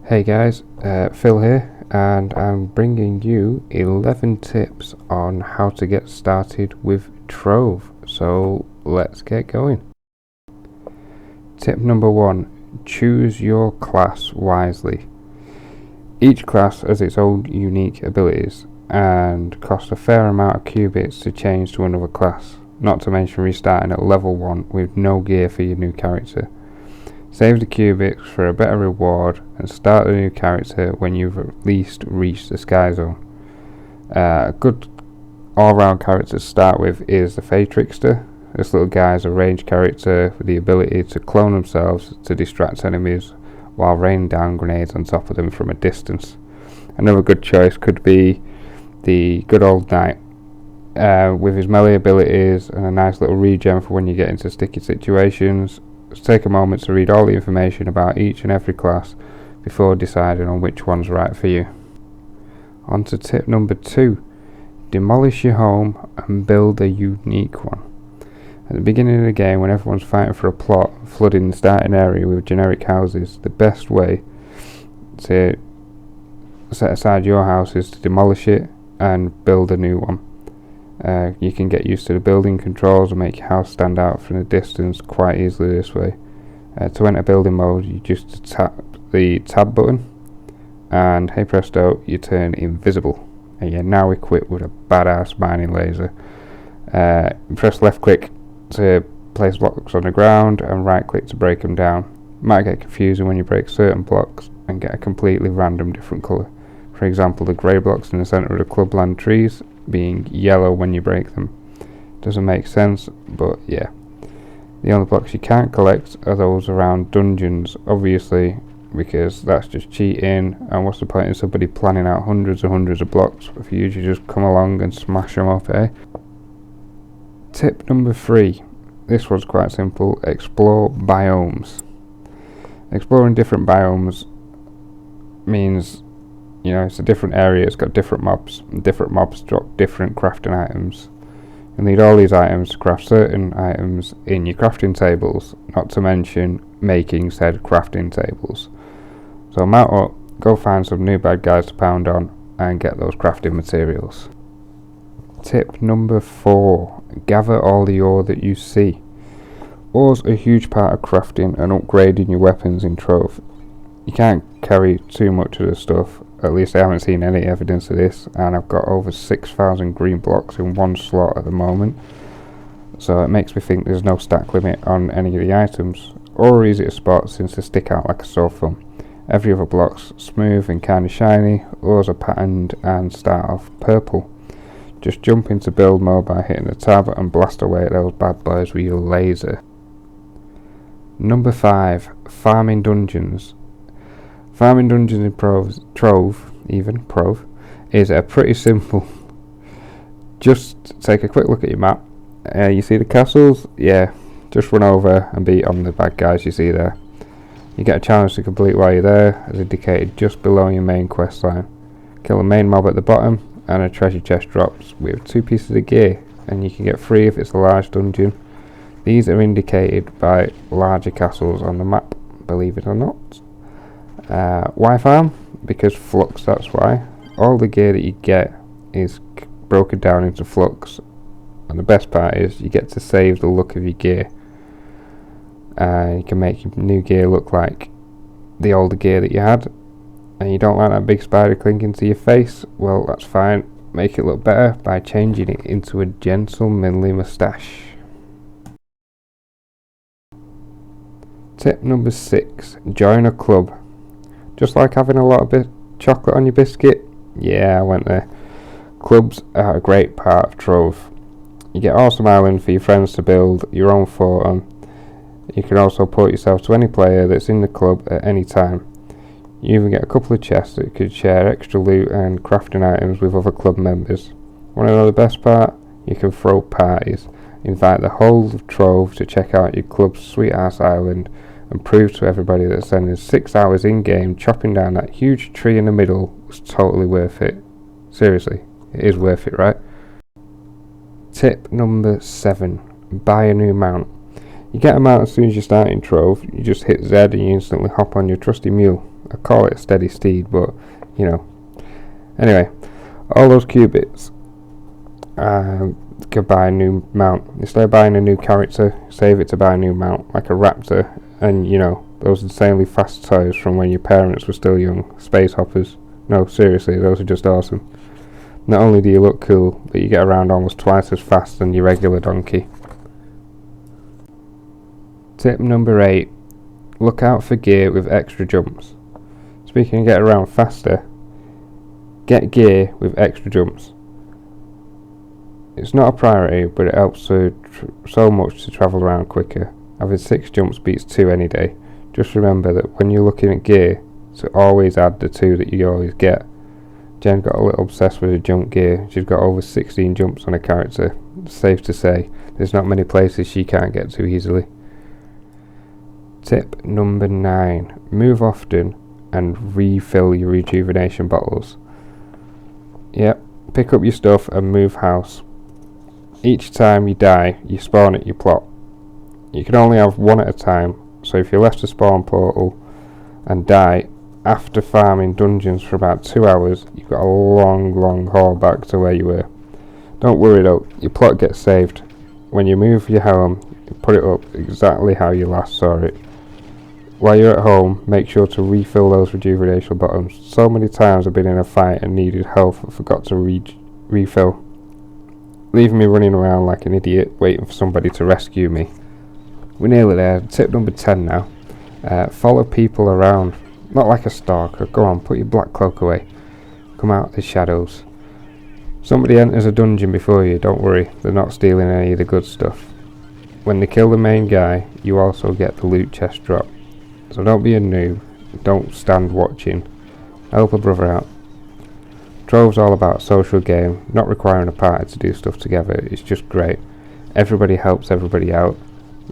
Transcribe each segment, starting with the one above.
Hey guys, Phil here, and I'm bringing you 11 tips on how to get started with Trove. So let's get going. Tip number 1, choose your class wisely. Each class has its own unique abilities and costs a fair amount of qubits to change to another class, not to mention restarting at level 1 with no gear for your new character. Save the qubits for a better reward and start the new character when you've at least reached the Sky Zone. A good all-round character to start with is the Fey Trickster. This little guy is a ranged character with the ability to clone themselves to distract enemies while raining down grenades on top of them from a distance. Another good choice could be the good old Knight. With his melee abilities and a nice little regen for when you get into sticky situations. Take a moment to read all the information about each and every class before deciding on which one's right for you. On to tip number 2. Demolish your home and build a unique one. At the beginning of the game, when everyone's fighting for a plot, flooding the starting area with generic houses, the best way to set aside your house is to demolish it and build a new one. You can get used to the building controls and make your house stand out from the distance quite easily this way. To enter building mode, you just tap the tab button and hey presto, you turn invisible and you're now equipped with a badass mining laser. Press left click to place blocks on the ground and right click to break them down. Might get confusing when you break certain blocks and get a completely random different colour. For example, the grey blocks in the centre of the clubland trees being yellow when you break them. Doesn't make sense, but yeah. The only blocks you can't collect are those around dungeons, obviously, because that's just cheating, and what's the point in somebody planning out hundreds and hundreds of blocks if you usually just come along and smash them up, eh? Tip number 3. This one's quite simple. Explore biomes. Exploring different biomes means it's a different area, it's got different mobs, and different mobs drop different crafting items. You'll need all these items to craft certain items in your crafting tables, not to mention making said crafting tables. So mount up, go find some new bad guys to pound on, and get those crafting materials. Tip number 4. Gather all the ore that you see. Ore's a huge part of crafting and upgrading your weapons in Trove. You can't carry too much of the stuff, at least I haven't seen any evidence of this, and I've got over 6,000 green blocks in one slot at the moment, so it makes me think there's no stack limit on any of the items. Or easy to spot since they stick out like a sore thumb. Every other block's smooth and kinda shiny, ores are patterned and start off purple. Just jump into build mode by hitting the tab and blast away at those bad boys with your laser. Number 5. Farming dungeons. Farming dungeons in Trove, is pretty simple. Just take a quick look at your map. You see the castles? Yeah, just run over and beat on the bad guys you see there. You get a challenge to complete while you're there, as indicated just below your main quest line. Kill the main mob at the bottom, and a treasure chest drops with 2 pieces of gear, and you can get 3 if it's a large dungeon. These are indicated by larger castles on the map, believe it or not. Why farm? Because flux, that's why. All the gear that you get is broken down into flux, and the best part is you get to save the look of your gear. You can make your new gear look like the older gear that you had, and you don't like that big spider clinging to your face? Well, that's fine. Make it look better by changing it into a gentlemanly moustache. Tip number 6. Join a club. Just like having a lot of chocolate on your biscuit? Yeah, I went there. Clubs are a great part of Trove. You get awesome island for your friends to build your own fort on. You can also port yourself to any player that's in the club at any time. You even get a couple of chests that could share extra loot and crafting items with other club members. Want to know the best part? You can throw parties. Invite the whole of Trove to check out your club's sweet ass island and prove to everybody that spending 6 hours in game chopping down that huge tree in the middle was totally worth it. Seriously, it is worth it, right? Tip number 7. Buy a new mount. You get a mount as soon as you start in Trove. You just hit Z and you instantly hop on your trusty mule. I call it a steady steed, but you know. Anyway, all those cubits could buy a new mount. Instead of buying a new character, save it to buy a new mount, like a raptor, and you know, those insanely fast toys from when your parents were still young, space hoppers. No, seriously, those are just awesome. Not only do you look cool, but you get around almost twice as fast than your regular donkey. Tip number 8. Look out for gear with extra jumps. Speaking of get around faster, get gear with extra jumps. It's not a priority, but it helps so much to travel around quicker. Having 6 jumps beats 2 any day. Just remember that when you're looking at gear, to always add the 2 that you always get. Jen got a little obsessed with her jump gear. She's got over 16 jumps on her character. It's safe to say, there's not many places she can't get to easily. Tip number 9. Move often and refill your rejuvenation bottles. Yep, pick up your stuff and move house. Each time you die, you spawn at your plot. You can only have 1 at a time, so if you left the spawn portal and die after farming dungeons for about 2 hours, you've got a long haul back to where you were. Don't worry though, your plot gets saved. When you move your helm, you put it up exactly how you last saw it. While you're at home, make sure to refill those rejuvenation bottles. So many times I've been in a fight and needed health and forgot to refill, leaving me running around like an idiot waiting for somebody to rescue me. We're nearly there. Tip number 10 now. Follow people around. Not like a stalker. Go on, put your black cloak away. Come out of the shadows. Somebody enters a dungeon before you, don't worry. They're not stealing any of the good stuff. When they kill the main guy, you also get the loot chest drop. So don't be a noob. Don't stand watching. Help a brother out. Trove's all about a social game, not requiring a party to do stuff together. It's just great. Everybody helps everybody out.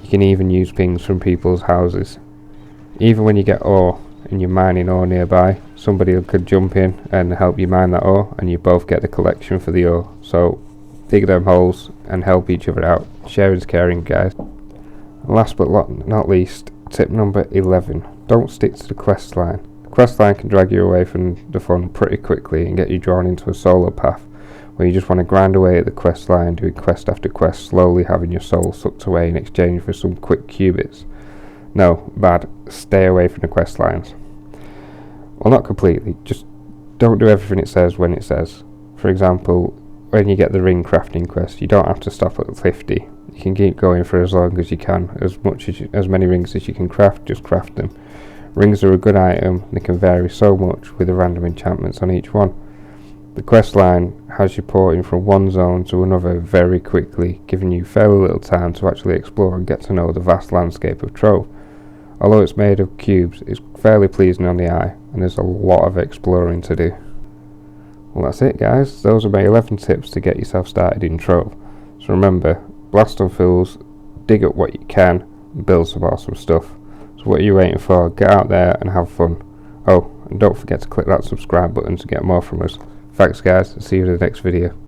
You can even use pings from people's houses. Even when you get ore and you're mining ore nearby, somebody could jump in and help you mine that ore, and you both get the collection for the ore. So dig them holes and help each other out. Sharing's caring, guys. Last but not least, tip number 11. Don't stick to the quest line. The quest line can drag you away from the fun pretty quickly and get you drawn into a solo path where you just want to grind away at the quest line, doing quest after quest, slowly having your soul sucked away in exchange for some quick qubits. No, bad. Stay away from the quest lines. Well, not completely, just don't do everything it says when it says. For example, when you get the ring crafting quest, you don't have to stop at 50. You can keep going for as long as you can, as many rings as you can craft, just craft them. Rings are a good item, they can vary so much with the random enchantments on each one. The quest line has you porting from one zone to another very quickly, giving you fairly little time to actually explore and get to know the vast landscape of Trove. Although it's made of cubes, it's fairly pleasing on the eye, and there's a lot of exploring to do. Well, that's it, guys. Those are my 11 tips to get yourself started in Trove. So remember, blast on fools, dig up what you can, and build some awesome stuff. So what are you waiting for? Get out there and have fun. Oh, and don't forget to click that subscribe button to get more from us. Thanks, guys. See you in the next video.